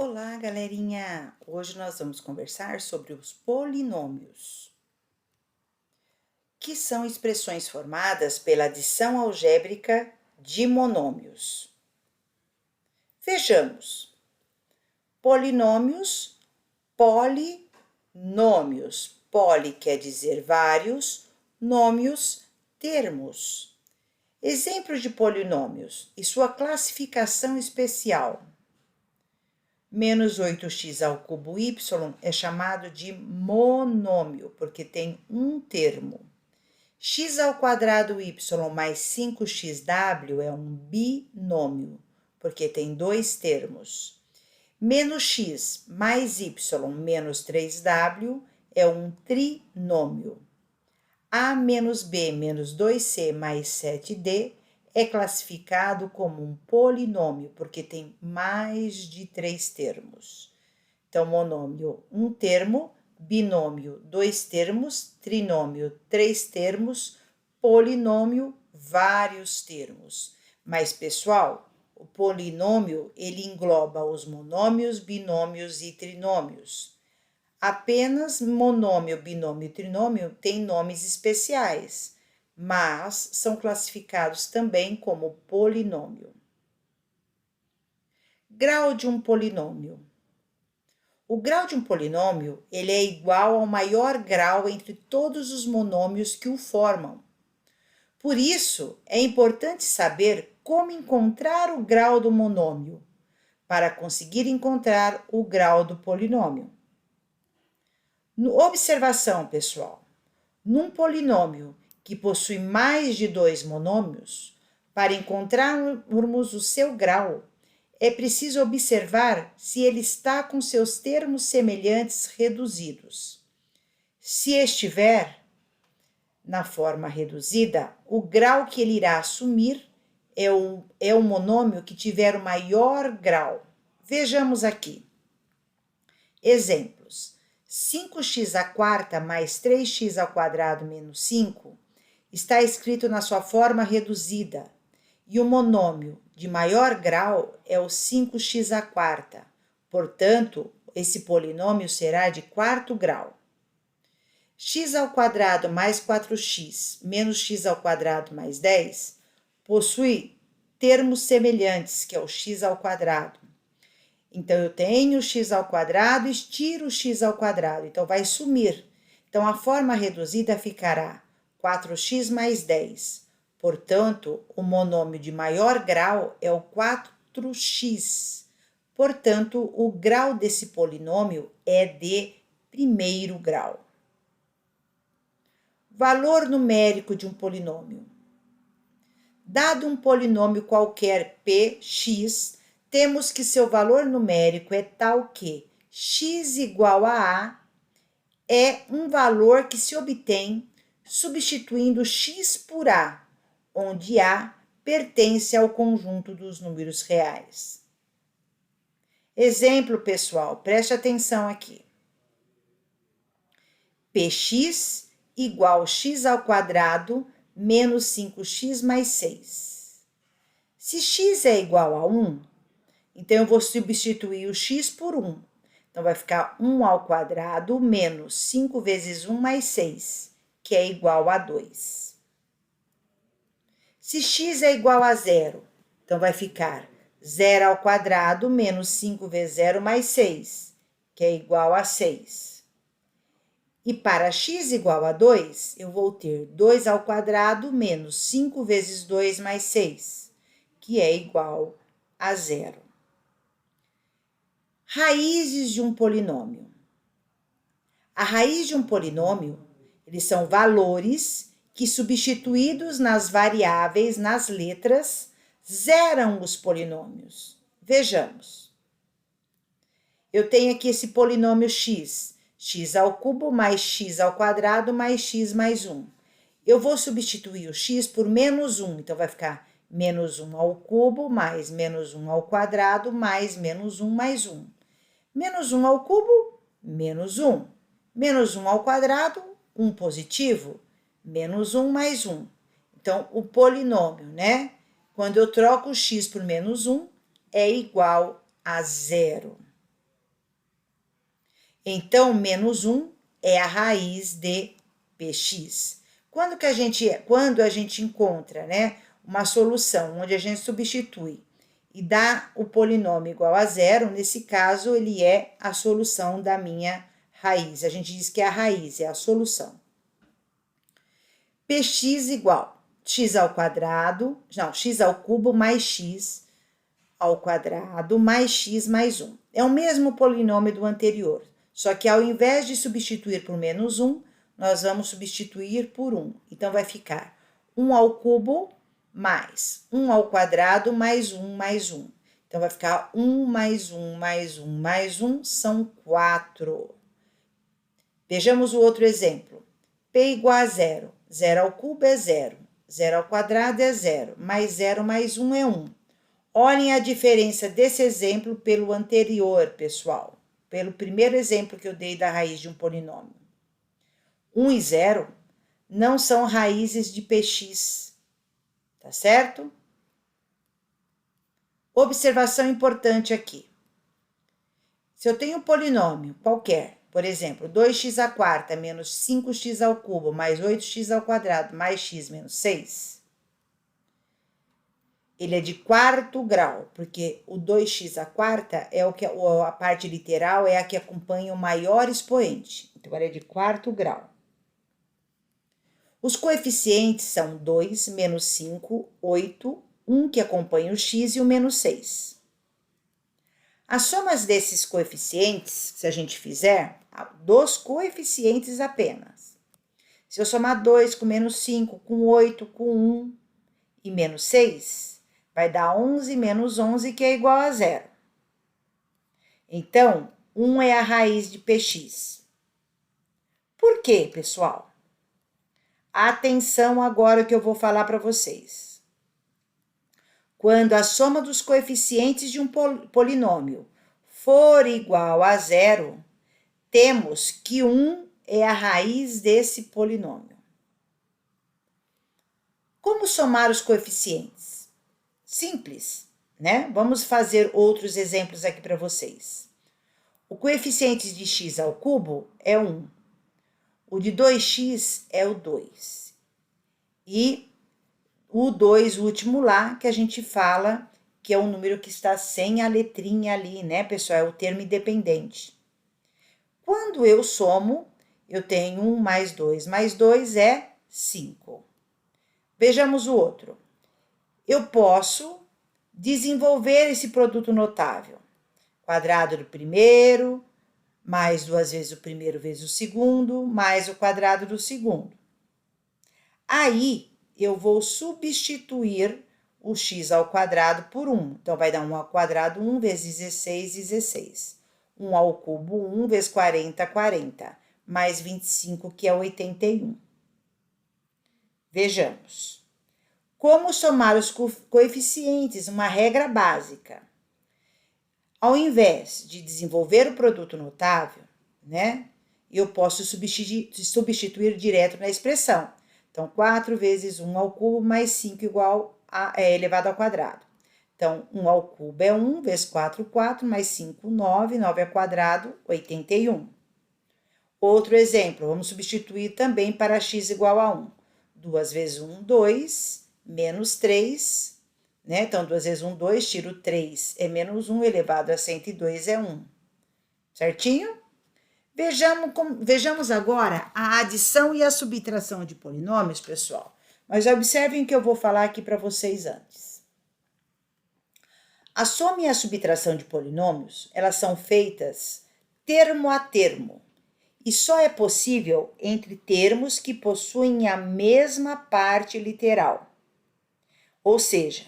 Olá, galerinha! Hoje nós vamos conversar sobre os polinômios, que são expressões formadas pela adição algébrica de monômios. Vejamos: polinômios, polinômios. Poli quer dizer vários, nômios, termos. Exemplos de polinômios e sua classificação especial. Menos 8x ao cubo y é chamado de monômio, porque tem um termo. X ao quadrado y mais 5xw é um binômio, porque tem dois termos. Menos x mais y menos 3w é um trinômio. A menos b menos 2c mais 7d é classificado como um polinômio, porque tem mais de 3 termos. Então, monômio, um termo, binômio, 2 termos, trinômio, 3 termos, polinômio, vários termos. Mas, pessoal, o polinômio, ele engloba os monômios, binômios e trinômios. Apenas monômio, binômio e trinômio têm nomes especiais, mas são classificados também como polinômio. Grau de um polinômio. O grau de um polinômio, ele é igual ao maior grau entre todos os monômios que o formam. Por isso, é importante saber como encontrar o grau do monômio, para conseguir encontrar o grau do polinômio. Observação, pessoal. Num polinômio que possui mais de 2 monômios, para encontrarmos o seu grau, é preciso observar se ele está com seus termos semelhantes reduzidos. Se estiver na forma reduzida, o grau que ele irá assumir é o monômio que tiver o maior grau. Vejamos aqui. Exemplos. 5x à quarta mais 3x ao quadrado menos 5 está escrito na sua forma reduzida, e o monômio de maior grau é o 5x à quarta. Portanto, esse polinômio será de quarto grau. X ao quadrado mais 4x menos x ao quadrado mais 10 possui termos semelhantes, que é o x ao quadrado. Então, eu tenho x ao quadrado e tiro o x ao quadrado, então vai sumir. Então, a forma reduzida ficará 4x mais 10. Portanto, o monômio de maior grau é o 4x. Portanto, o grau desse polinômio é de primeiro grau. Valor numérico de um polinômio. Dado um polinômio qualquer px, temos que seu valor numérico é tal que x igual a é um valor que se obtém substituindo x por a, onde a pertence ao conjunto dos números reais. Exemplo, pessoal, preste atenção aqui. Px igual x ao quadrado menos 5x mais 6. Se x é igual a 1, então eu vou substituir o x por 1. Então, vai ficar 1 ao quadrado menos 5 vezes 1 mais 6, que é igual a 2. Se x é igual a 0, então vai ficar 0 ao quadrado menos 5 vezes 0 mais 6, que é igual a 6. E para x igual a 2, eu vou ter 2 ao quadrado menos 5 vezes 2 mais 6, que é igual a 0. Raízes de um polinômio. A raiz de um polinômio, eles são valores que, substituídos nas variáveis, nas letras, zeram os polinômios. Vejamos. Eu tenho aqui esse polinômio x, x ao cubo mais x ao quadrado mais x mais 1. Eu vou substituir o x por menos 1, então vai ficar menos 1 ao cubo mais menos 1 ao quadrado mais menos 1 mais 1. Menos 1 ao cubo, menos 1. Menos 1 ao quadrado, 1 positivo, menos 1 mais 1. Então, o polinômio, né? Quando eu troco o x por menos 1, é igual a 0. Então, menos 1 é a raiz de px. Quando a gente encontra, né, uma solução onde a gente substitui e dá o polinômio igual a zero, nesse caso, ele é a solução da minha raiz. A gente diz que é a raiz, é a solução. Px igual x ao quadrado, não, x ao cubo mais x ao quadrado mais x mais 1. É o mesmo polinômio do anterior, só que ao invés de substituir por menos 1, nós vamos substituir por 1. Então, vai ficar 1 ao cubo mais 1 ao quadrado mais 1 mais 1. Então, vai ficar 1 mais 1 mais 1 mais 1 são 4. Vejamos o outro exemplo. P igual a 0. 0 ao cubo é 0. 0 ao quadrado é 0. Mais 0 mais 1 é 1. Olhem a diferença desse exemplo pelo anterior, pessoal. Pelo primeiro exemplo que eu dei da raiz de um polinômio. 1 e 0 não são raízes de px, tá certo? Observação importante aqui. Se eu tenho um polinômio qualquer, por exemplo, 2x à quarta menos 5x ao cubo mais 8x ao quadrado mais x menos 6, ele é de quarto grau, porque o 2x à quarta é o que a parte literal é a que acompanha o maior expoente. Então, ele é de quarto grau. Os coeficientes são 2, menos 5, 8, 1 que acompanha o x e o menos 6. As somas desses coeficientes, se a gente fizer, dos coeficientes apenas. Se eu somar 2 com menos 5, com 8, com 1 e menos 6, vai dar 11 menos 11, que é igual a 0. Então, 1 é a raiz de px. Por quê, pessoal? Atenção agora que eu vou falar para vocês. Quando a soma dos coeficientes de um polinômio for igual a 0, temos que 1 é a raiz desse polinômio. Como somar os coeficientes? Simples, né? Vamos fazer outros exemplos aqui para vocês. O coeficiente de x ao cubo é 1. O de 2x é o 2. E o 2 último lá, que a gente fala que é um número que está sem a letrinha ali, né, pessoal? É o termo independente. Quando eu somo, eu tenho 1 mais 2 é 5. Vejamos o outro. Eu posso desenvolver esse produto notável. Quadrado do primeiro, mais 2 vezes o primeiro vezes o segundo, mais o quadrado do segundo. Aí, eu vou substituir o x ao quadrado por 1. Então, vai dar 1 ao quadrado, 1 vezes 16, 16. 1 ao cubo, 1 vezes 40, 40. Mais 25, que é 81. Vejamos. Como somar os coeficientes? Uma regra básica. Ao invés de desenvolver o produto notável, né, eu posso substituir direto na expressão. Então, 4 vezes 1 ao cubo mais 5 igual a elevado ao quadrado. Então, 1 ao cubo é 1, vezes 4, 4, mais 5, 9, 9 ao quadrado, 81. Outro exemplo, vamos substituir também para x igual a 1. 2 vezes 1, 2, menos 3, né? Então, 2 vezes 1, 2, tiro 3, é menos 1, elevado a 102 é 1. Certinho? Vejamos agora a adição e a subtração de polinômios, pessoal. Mas observem o que eu vou falar aqui para vocês antes. A soma e a subtração de polinômios, elas são feitas termo a termo. E só é possível entre termos que possuem a mesma parte literal. Ou seja,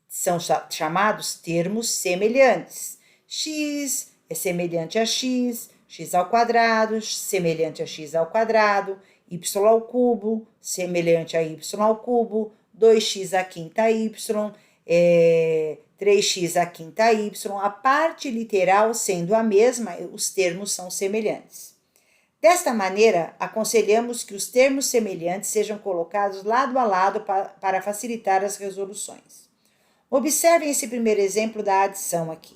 são chamados termos semelhantes. X é semelhante a x, x ao quadrado, semelhante a x ao quadrado, y ao cubo, semelhante a y ao cubo, 2x à quinta y, 3x à quinta y, a parte literal sendo a mesma, os termos são semelhantes. Desta maneira, aconselhamos que os termos semelhantes sejam colocados lado a lado para facilitar as resoluções. Observem esse primeiro exemplo da adição aqui.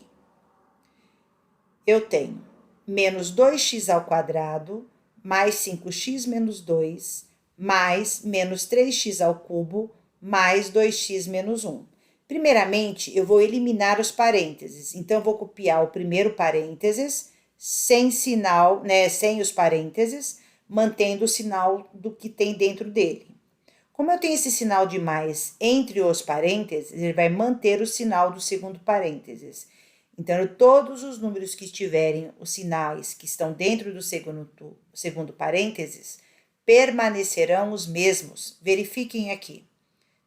Eu tenho menos 2x ao quadrado, mais 5x menos 2, mais menos 3x ao cubo, mais 2x menos 1. Primeiramente, eu vou eliminar os parênteses. Então, eu vou copiar o primeiro parênteses, sem sinal, né, sem os parênteses, mantendo o sinal do que tem dentro dele. Como eu tenho esse sinal de mais entre os parênteses, ele vai manter o sinal do segundo parênteses. Então, todos os números que tiverem os sinais que estão dentro do segundo parênteses permanecerão os mesmos. Verifiquem aqui.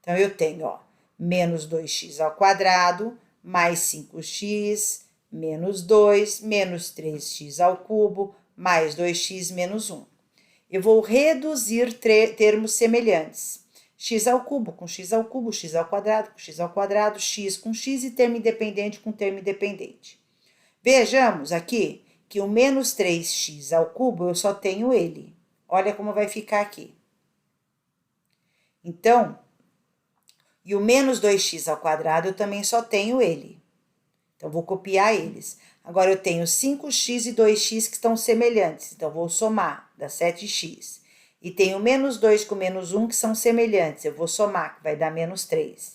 Então, eu tenho, menos 2x ao quadrado, mais 5x, menos 2, menos 3x ao cubo, mais 2x menos 1. Eu vou reduzir termos semelhantes. X ao cubo com x ao cubo, x ao quadrado com x ao quadrado, x com x e termo independente com termo independente. Vejamos aqui que o menos 3x ao cubo eu só tenho ele. Olha como vai ficar aqui. Então, e o menos 2x ao quadrado eu também só tenho ele. Então, vou copiar eles. Agora, eu tenho 5x e 2x que estão semelhantes. Então, vou somar, dá 7x. E tenho menos 2 com menos 1 que são semelhantes. Eu vou somar, que vai dar menos 3.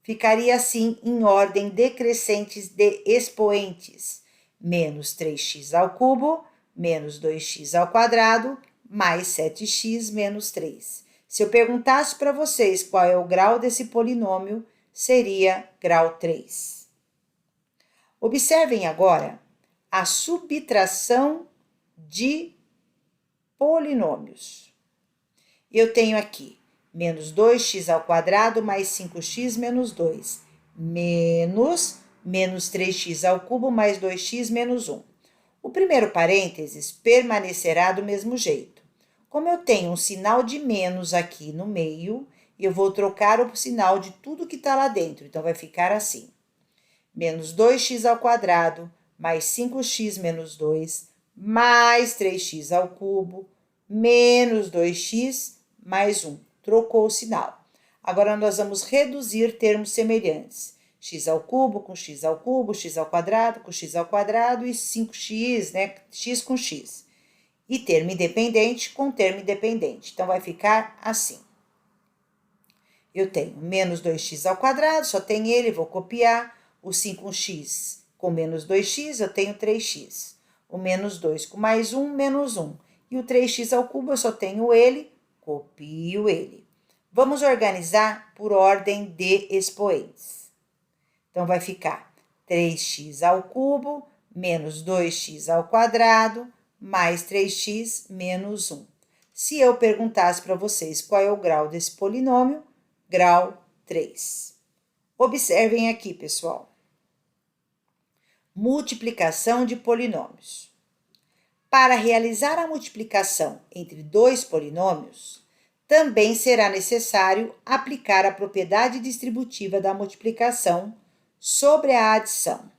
Ficaria assim em ordem decrescentes de expoentes. Menos 3x ao cubo, menos 2x ao quadrado, mais 7x menos 3. Se eu perguntasse para vocês qual é o grau desse polinômio, seria grau 3. Observem agora a subtração de polinômios. Eu tenho aqui menos 2x ao quadrado mais 5x menos 2, menos 3x ao cubo mais 2x menos 1. O primeiro parênteses permanecerá do mesmo jeito. Como eu tenho um sinal de menos aqui no meio, eu vou trocar o sinal de tudo que está lá dentro. Então, vai ficar assim. Menos 2x ao quadrado, mais 5x menos 2, mais 3x ao cubo, menos 2x, mais 1. Trocou o sinal. Agora, nós vamos reduzir termos semelhantes. X ao cubo com x ao cubo, x ao quadrado com x ao quadrado e 5x, né? X com x. E termo independente com termo independente. Então, vai ficar assim. Eu tenho menos 2x ao quadrado, só tem ele, vou copiar. O 5x com menos 2x, eu tenho 3x. O menos 2 com mais 1, menos 1. E o 3x ao cubo, eu só tenho ele, copio ele. Vamos organizar por ordem de expoentes. Então, vai ficar 3x ao cubo, menos 2x ao quadrado, mais 3x menos 1. Se eu perguntasse para vocês qual é o grau desse polinômio, grau 3. Observem aqui, pessoal. Multiplicação de polinômios. Para realizar a multiplicação entre dois polinômios, também será necessário aplicar a propriedade distributiva da multiplicação sobre a adição.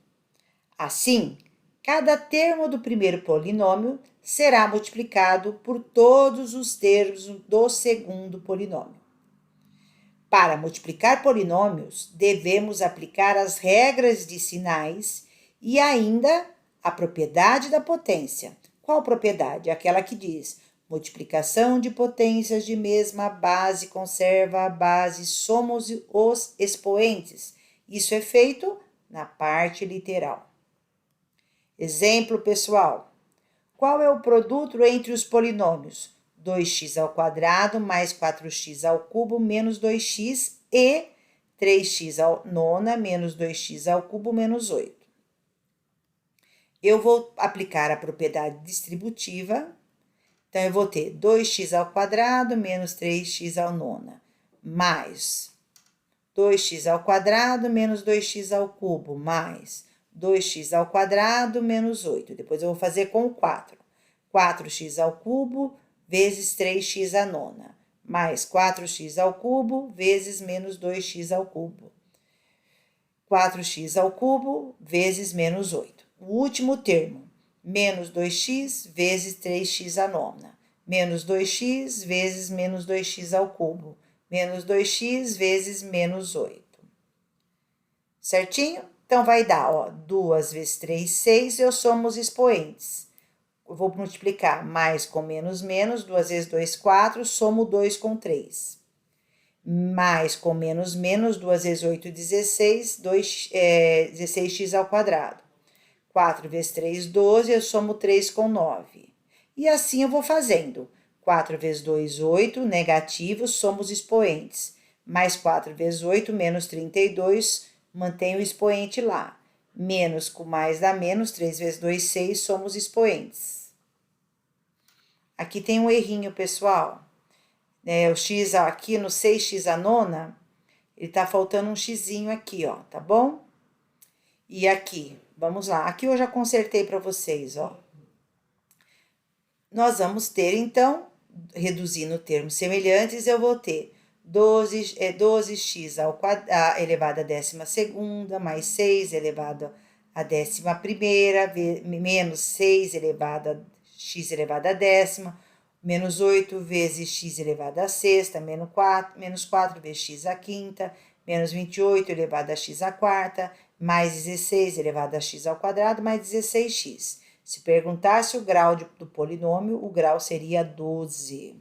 Assim, cada termo do primeiro polinômio será multiplicado por todos os termos do segundo polinômio. Para multiplicar polinômios, devemos aplicar as regras de sinais e ainda a propriedade da potência. Qual propriedade? Aquela que diz: multiplicação de potências de mesma base conserva a base, somos os expoentes. Isso é feito na parte literal. Exemplo, pessoal. Qual é o produto entre os polinômios? 2x ao quadrado mais 4x ao cubo menos 2x e 3x ao nona menos 2x ao cubo menos 8. Eu vou aplicar a propriedade distributiva. Então, eu vou ter 2x ao quadrado menos 3x ao nona, mais 2x ao quadrado menos 2x ao cubo, mais 2x ao quadrado menos 8. Depois, eu vou fazer com o 4. 4x ao cubo vezes 3x à nona, mais 4x ao cubo vezes menos 2x ao cubo. 4x ao cubo vezes menos 8. O último termo, menos 2x vezes 3x à nona, menos 2x vezes menos 2x ao cubo, menos 2x vezes menos 8. Certinho? Então, vai dar, ó, 2 vezes 3, 6, eu somo os expoentes. Eu vou multiplicar mais com menos, 2 vezes 2, 4, somo 2 com 3. Mais com menos, 2 vezes 8, 16, 16x ao quadrado. 4 vezes 3, 12, eu somo 3 com 9. E assim eu vou fazendo. 4 vezes 2, 8, negativo, somo os expoentes. Mais 4 vezes 8, menos 32, mantém o expoente lá. Menos com mais dá menos, 3 vezes 2, 6, somos expoentes. Aqui tem um errinho, pessoal. O x aqui no 6x a nona, ele tá faltando um xzinho aqui, ó, tá bom? E aqui, vamos lá. Aqui eu já consertei para vocês, ó. Nós vamos ter, então, reduzindo termos semelhantes, eu vou ter 12x elevado à 12ª, mais 6 elevado à 11ª, menos 6 elevado a x elevado à 10ª, menos 8 vezes x elevado à 6ª, menos 4 vezes x à 5ª, menos 28 elevado a x à 4ª, mais 16 elevado a x ao quadrado, mais 16x. Se perguntasse o grau do polinômio, o grau seria 12.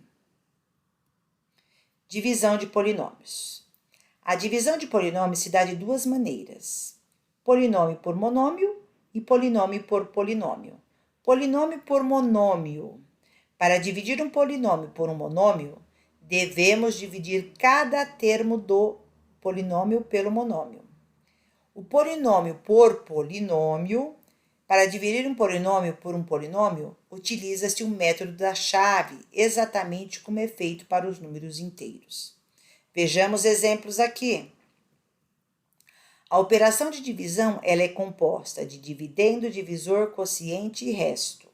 Divisão de polinômios. A divisão de polinômios se dá de duas maneiras: polinômio por monômio e polinômio por polinômio. Polinômio por monômio. Para dividir um polinômio por um monômio, devemos dividir cada termo do polinômio pelo monômio. O polinômio por polinômio. Para dividir um polinômio por um polinômio, utiliza-se o método da chave, exatamente como é feito para os números inteiros. Vejamos exemplos aqui. A operação de divisão ela é composta de dividendo, divisor, quociente e resto.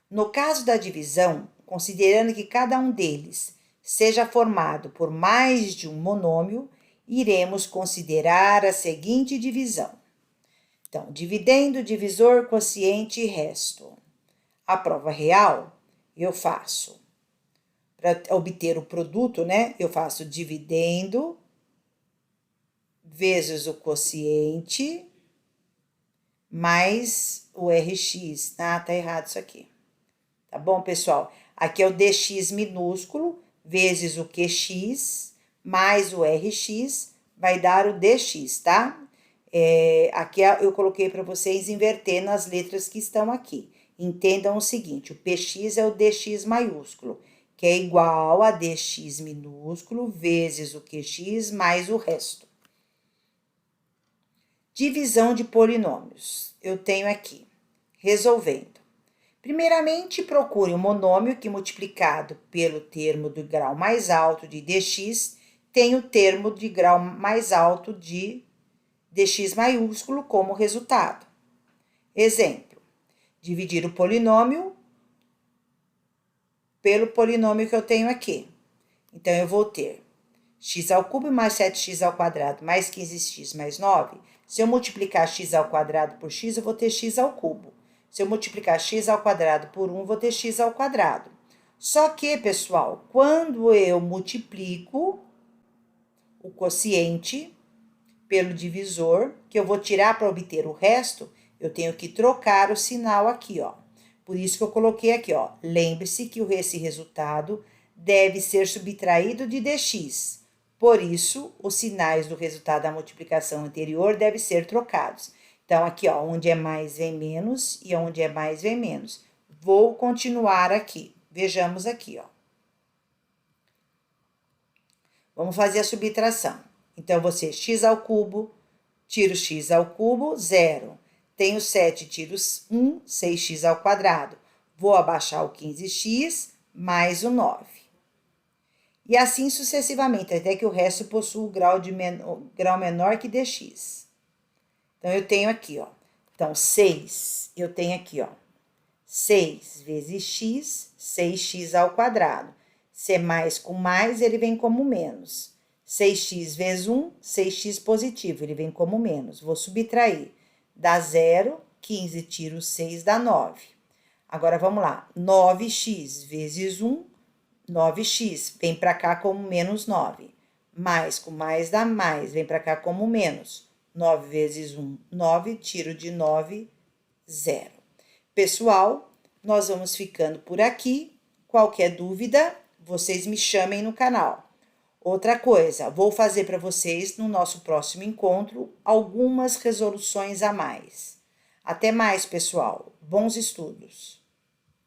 No caso da divisão, considerando que cada um deles seja formado por mais de um monômio, iremos considerar a seguinte divisão. Então, dividendo, divisor, quociente e resto. A prova real, eu faço, para obter o produto, né? Eu faço dividendo vezes o quociente mais o RX. Ah, tá errado isso aqui. Tá bom, pessoal? Aqui é o DX minúsculo vezes o QX mais o RX vai dar o DX, tá? Aqui eu coloquei para vocês invertendo as letras que estão aqui. Entendam o seguinte, o PX é o DX maiúsculo, que é igual a DX minúsculo vezes o QX mais o resto. Divisão de polinômios. Eu tenho aqui, resolvendo. Primeiramente, procure um monômio que multiplicado pelo termo do grau mais alto de dx tem o termo de grau mais alto de dx maiúsculo como resultado. Exemplo, dividir o polinômio pelo polinômio que eu tenho aqui. Então, eu vou ter x ao cubo mais 7x ao quadrado mais 15x mais 9. Se eu multiplicar x ao quadrado por x, eu vou ter x ao cubo. Se eu multiplicar x ao quadrado por 1, eu vou ter x ao quadrado. Só que, pessoal, quando eu multiplico o quociente pelo divisor, que eu vou tirar para obter o resto, eu tenho que trocar o sinal aqui, ó. Por isso que eu coloquei aqui, ó. Lembre-se que esse resultado deve ser subtraído de dx. Por isso, os sinais do resultado da multiplicação anterior devem ser trocados. Então, aqui, ó, onde é mais vem menos e onde é mais vem menos. Vou continuar aqui. Vejamos aqui, ó. Vamos fazer a subtração. Então, você x ao cubo, tiro x ao cubo, 0. Tenho 7, tiro 1, 6x ao quadrado. Vou abaixar o 15x mais o 9. E assim sucessivamente, até que o resto possua o grau menor que dx. Então, eu tenho aqui, ó. Então, 6, eu tenho aqui, ó. 6 vezes x, 6x ao quadrado. Se é mais com mais, ele vem como menos. 6x vezes 1, 6x positivo, ele vem como menos. Vou subtrair. Dá 0, 15 tiro 6 dá 9. Agora, vamos lá. 9x vezes 1, 9x, vem para cá como menos 9. Mais com mais dá mais, vem para cá como menos. 9 vezes 1, 9, tiro de 9, 0. Pessoal, nós vamos ficando por aqui. Qualquer dúvida, vocês me chamem no canal. Outra coisa, vou fazer para vocês no nosso próximo encontro algumas resoluções a mais. Até mais, pessoal. Bons estudos!